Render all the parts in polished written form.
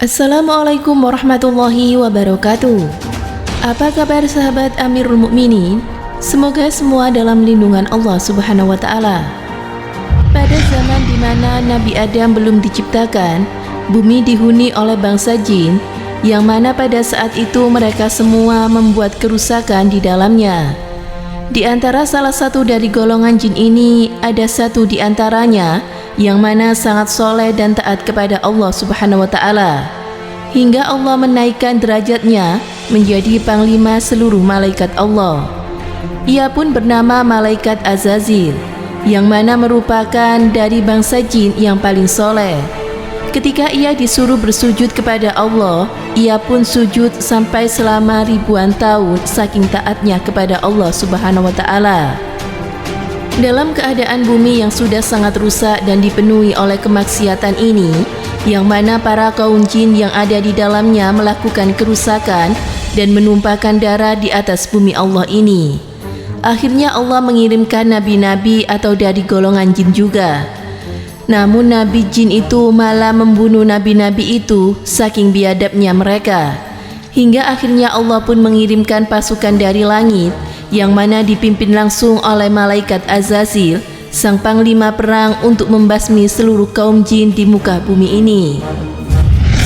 Assalamualaikum warahmatullahi wabarakatuh. Apa kabar sahabat Amirul Mukminin? Semoga semua dalam lindungan Allah Subhanahu wa taala. Pada zaman di mana Nabi Adam belum diciptakan, bumi dihuni oleh bangsa jin, yang mana pada saat itu mereka semua membuat kerusakan di dalamnya. Di antara salah satu dari golongan jin ini, ada satu di antaranya yang mana sangat soleh dan taat kepada Allah Subhanahu wa taala, hingga Allah menaikkan derajatnya menjadi panglima seluruh malaikat Allah. Ia pun bernama Malaikat Azazil, yang mana merupakan dari bangsa jin yang paling soleh. Ketika ia disuruh bersujud kepada Allah, ia pun sujud sampai selama ribuan tahun saking taatnya kepada Allah Subhanahu wa taala. Dalam keadaan bumi yang sudah sangat rusak dan dipenuhi oleh kemaksiatan ini, yang mana para kaum jin yang ada di dalamnya melakukan kerusakan dan menumpahkan darah di atas bumi Allah ini, akhirnya Allah mengirimkan nabi-nabi atau dari golongan jin juga. Namun nabi jin itu malah membunuh nabi-nabi itu saking biadabnya mereka, hingga akhirnya Allah pun mengirimkan pasukan dari langit yang mana dipimpin langsung oleh Malaikat Azazil, sang panglima perang untuk membasmi seluruh kaum jin di muka bumi ini.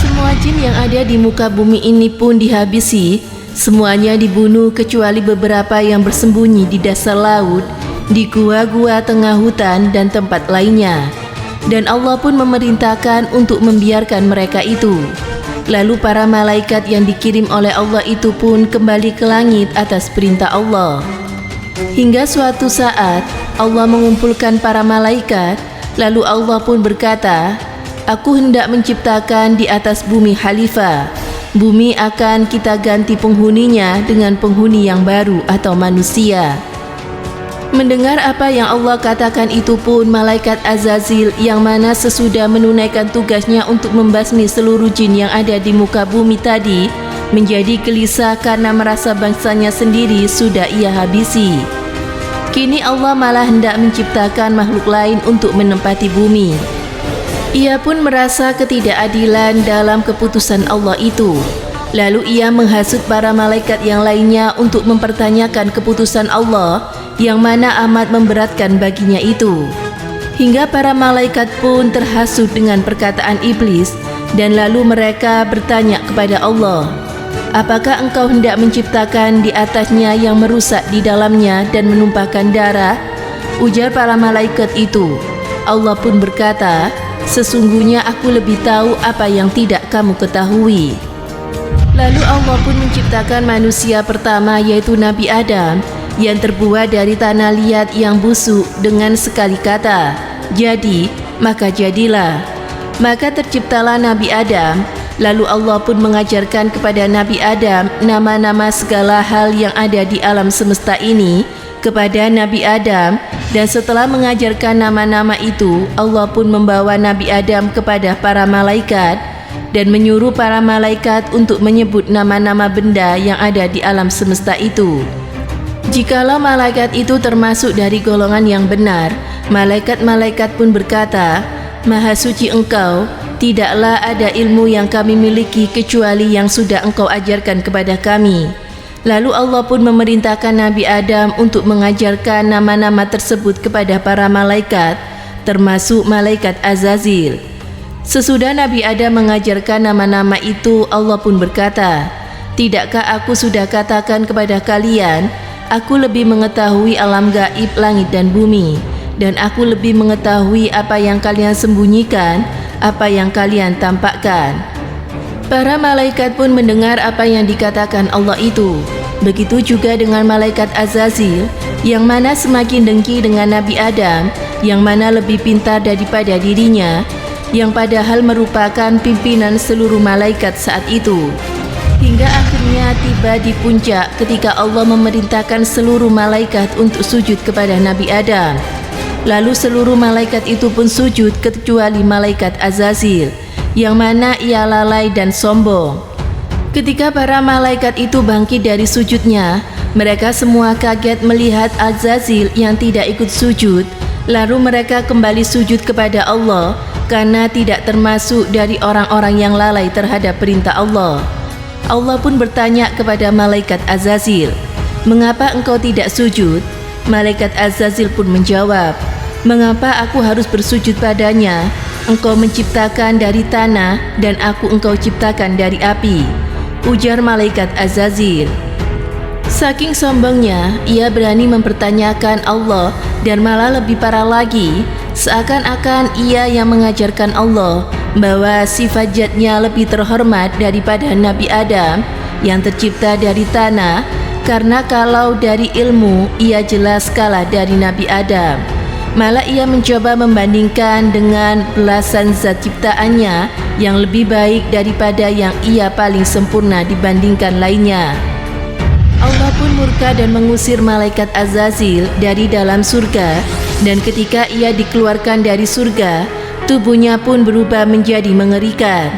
Semua jin yang ada di muka bumi ini pun dihabisi, semuanya dibunuh kecuali beberapa yang bersembunyi di dasar laut, di gua-gua tengah hutan dan tempat lainnya. Dan Allah pun memerintahkan untuk membiarkan mereka itu. Lalu para malaikat yang dikirim oleh Allah itu pun kembali ke langit atas perintah Allah. Hingga suatu saat Allah mengumpulkan para malaikat, lalu Allah pun berkata, "Aku hendak menciptakan di atas bumi khalifah. Bumi akan kita ganti penghuninya dengan penghuni yang baru atau manusia." Mendengar apa yang Allah katakan itu pun Malaikat Azazil, yang mana sesudah menunaikan tugasnya untuk membasmi seluruh jin yang ada di muka bumi tadi, menjadi gelisah karena merasa bangsanya sendiri sudah ia habisi. Kini Allah malah hendak menciptakan makhluk lain untuk menempati bumi. Ia pun merasa ketidakadilan dalam keputusan Allah itu. Lalu ia menghasut para malaikat yang lainnya untuk mempertanyakan keputusan Allah yang mana amat memberatkan baginya itu. Hingga para malaikat pun terhasut dengan perkataan iblis, dan lalu mereka bertanya kepada Allah, "Apakah engkau hendak menciptakan di atasnya yang merusak di dalamnya dan menumpahkan darah?" Ujar para malaikat itu. Allah pun berkata, "Sesungguhnya aku lebih tahu apa yang tidak kamu ketahui." Lalu Allah pun menciptakan manusia pertama, yaitu Nabi Adam, yang terbuat dari tanah liat yang busuk, dengan sekali kata, "Jadi," maka jadilah. Maka terciptalah Nabi Adam. Lalu Allah pun mengajarkan kepada Nabi Adam nama-nama segala hal yang ada di alam semesta ini kepada Nabi Adam. Dan setelah mengajarkan nama-nama itu, Allah pun membawa Nabi Adam kepada para malaikat dan menyuruh para malaikat untuk menyebut nama-nama benda yang ada di alam semesta itu. Jikalau malaikat itu termasuk dari golongan yang benar, malaikat-malaikat pun berkata, "Maha suci Engkau, tidaklah ada ilmu yang kami miliki kecuali yang sudah Engkau ajarkan kepada kami." Lalu Allah pun memerintahkan Nabi Adam untuk mengajarkan nama-nama tersebut kepada para malaikat, termasuk Malaikat Azazil. Sesudah Nabi Adam mengajarkan nama-nama itu, Allah pun berkata, "Tidakkah aku sudah katakan kepada kalian, aku lebih mengetahui alam gaib langit dan bumi, dan aku lebih mengetahui apa yang kalian sembunyikan, apa yang kalian tampakkan." Para malaikat pun mendengar apa yang dikatakan Allah itu. Begitu juga dengan Malaikat Azazil, yang mana semakin dengki dengan Nabi Adam, yang mana lebih pintar daripada dirinya, yang padahal merupakan pimpinan seluruh malaikat saat itu. Hingga akhirnya tiba di puncak ketika Allah memerintahkan seluruh malaikat untuk sujud kepada Nabi Adam. Lalu seluruh malaikat itu pun sujud kecuali Malaikat Azazil, yang mana ia lalai dan sombong. Ketika para malaikat itu bangkit dari sujudnya, mereka semua kaget melihat Azazil yang tidak ikut sujud. Lalu mereka kembali sujud kepada Allah karena tidak termasuk dari orang-orang yang lalai terhadap perintah Allah. Allah pun bertanya kepada malaikat Azazil, "Mengapa engkau tidak sujud?" Malaikat Azazil pun menjawab, "Mengapa aku harus bersujud padanya? Engkau menciptakan dari tanah dan engkau ciptakan dari api." Ujar malaikat Azazil. Saking sombongnya, ia berani mempertanyakan Allah dan malah lebih parah lagi, seakan-akan ia yang mengajarkan Allah bahwa sifat zatnya lebih terhormat daripada Nabi Adam yang tercipta dari tanah, karena kalau dari ilmu ia jelas kalah dari Nabi Adam. Malah ia mencoba membandingkan dengan belasan zat ciptaannya yang lebih baik daripada yang ia paling sempurna dibandingkan lainnya. Allah pun murka dan mengusir malaikat Azazil dari dalam surga, dan ketika ia dikeluarkan dari surga, tubuhnya pun berubah menjadi mengerikan.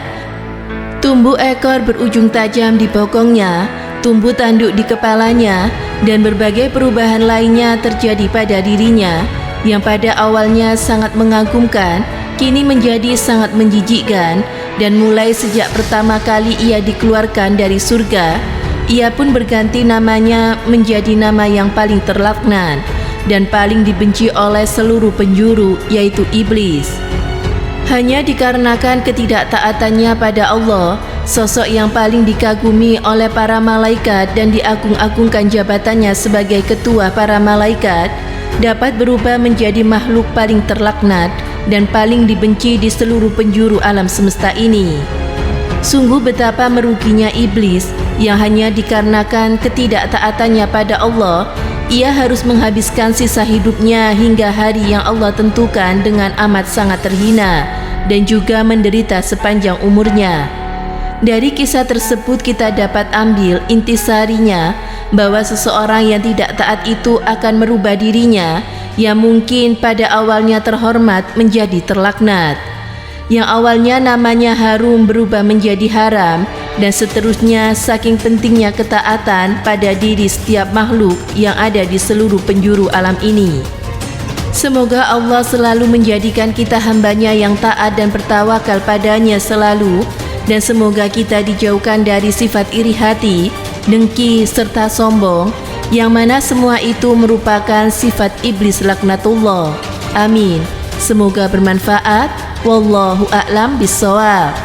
Tumbuh ekor berujung tajam di bokongnya, tumbuh tanduk di kepalanya, dan berbagai perubahan lainnya terjadi pada dirinya, yang pada awalnya sangat mengagumkan, kini menjadi sangat menjijikkan. Dan mulai sejak pertama kali ia dikeluarkan dari surga, ia pun berganti namanya menjadi nama yang paling terlaknat dan paling dibenci oleh seluruh penjuru, yaitu iblis. Hanya dikarenakan ketidaktaatannya pada Allah, sosok yang paling dikagumi oleh para malaikat dan diagung-agungkan jabatannya sebagai ketua para malaikat, dapat berubah menjadi makhluk paling terlaknat dan paling dibenci di seluruh penjuru alam semesta ini. Sungguh betapa meruginya iblis yang hanya dikarenakan ketidaktaatannya pada Allah, ia harus menghabiskan sisa hidupnya hingga hari yang Allah tentukan dengan amat sangat terhina dan juga menderita sepanjang umurnya. Dari kisah tersebut kita dapat ambil intisarinya bahwa seseorang yang tidak taat itu akan merubah dirinya yang mungkin pada awalnya terhormat menjadi terlaknat, yang awalnya namanya harum berubah menjadi haram, dan seterusnya saking pentingnya ketaatan pada diri setiap makhluk yang ada di seluruh penjuru alam ini. Semoga Allah selalu menjadikan kita hambanya yang taat dan bertawakal padanya selalu, dan semoga kita dijauhkan dari sifat iri hati, dengki, serta sombong, yang mana semua itu merupakan sifat iblis laknatullah. Amin. Semoga bermanfaat. Wallahu a'lam bishawab.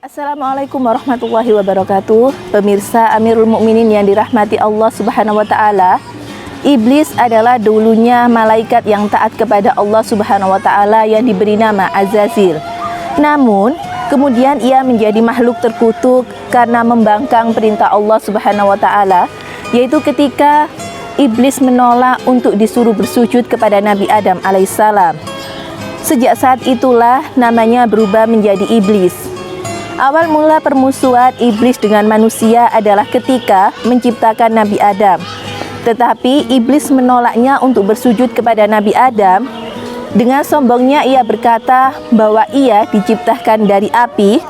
Assalamualaikum warahmatullahi wabarakatuh. Pemirsa Amirul Mukminin yang dirahmati Allah Subhanahu wa taala. Iblis adalah dulunya malaikat yang taat kepada Allah Subhanahu wa taala yang diberi nama Azazil. Namun, kemudian ia menjadi makhluk terkutuk karena membangkang perintah Allah Subhanahu wa taala, yaitu ketika iblis menolak untuk disuruh bersujud kepada Nabi Adam alaihissalam. Sejak saat itulah namanya berubah menjadi iblis. Awal mula permusuhan iblis dengan manusia adalah ketika menciptakan Nabi Adam. Tetapi iblis menolaknya untuk bersujud kepada Nabi Adam. Dengan sombongnya ia berkata bahwa ia diciptakan dari api,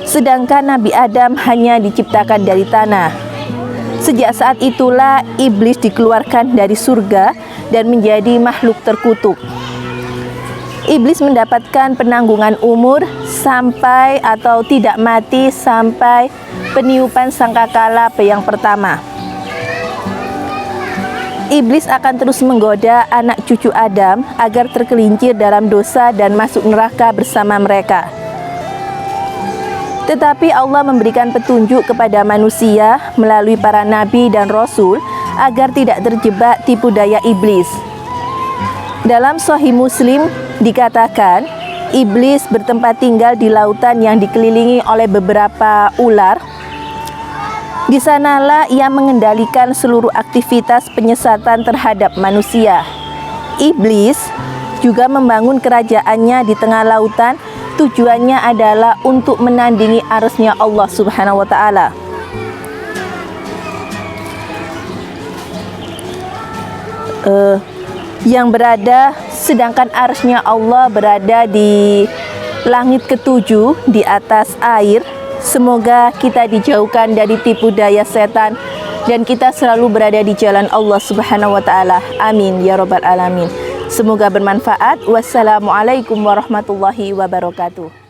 sedangkan Nabi Adam hanya diciptakan dari tanah. Sejak saat itulah iblis dikeluarkan dari surga dan menjadi makhluk terkutuk. Iblis mendapatkan penanggungan umur sampai atau tidak mati sampai peniupan sangkakala yang pertama. Iblis akan terus menggoda anak cucu Adam agar tergelincir dalam dosa dan masuk neraka bersama mereka. Tetapi Allah memberikan petunjuk kepada manusia melalui para nabi dan rasul agar tidak terjebak tipu daya iblis. Dalam Sahih Muslim dikatakan, iblis bertempat tinggal di lautan yang dikelilingi oleh beberapa ular. Di sanalah ia mengendalikan seluruh aktivitas penyesatan terhadap manusia. Iblis juga membangun kerajaannya di tengah lautan. Tujuannya adalah untuk menandingi arusnya Allah Subhanahu wa taala. Sedangkan arusnya Allah berada di langit ketujuh di atas air. Semoga kita dijauhkan dari tipu daya setan dan kita selalu berada di jalan Allah Subhanahu wa taala. Amin ya rabbal alamin. Semoga bermanfaat. Wassalamualaikum warahmatullahi wabarakatuh.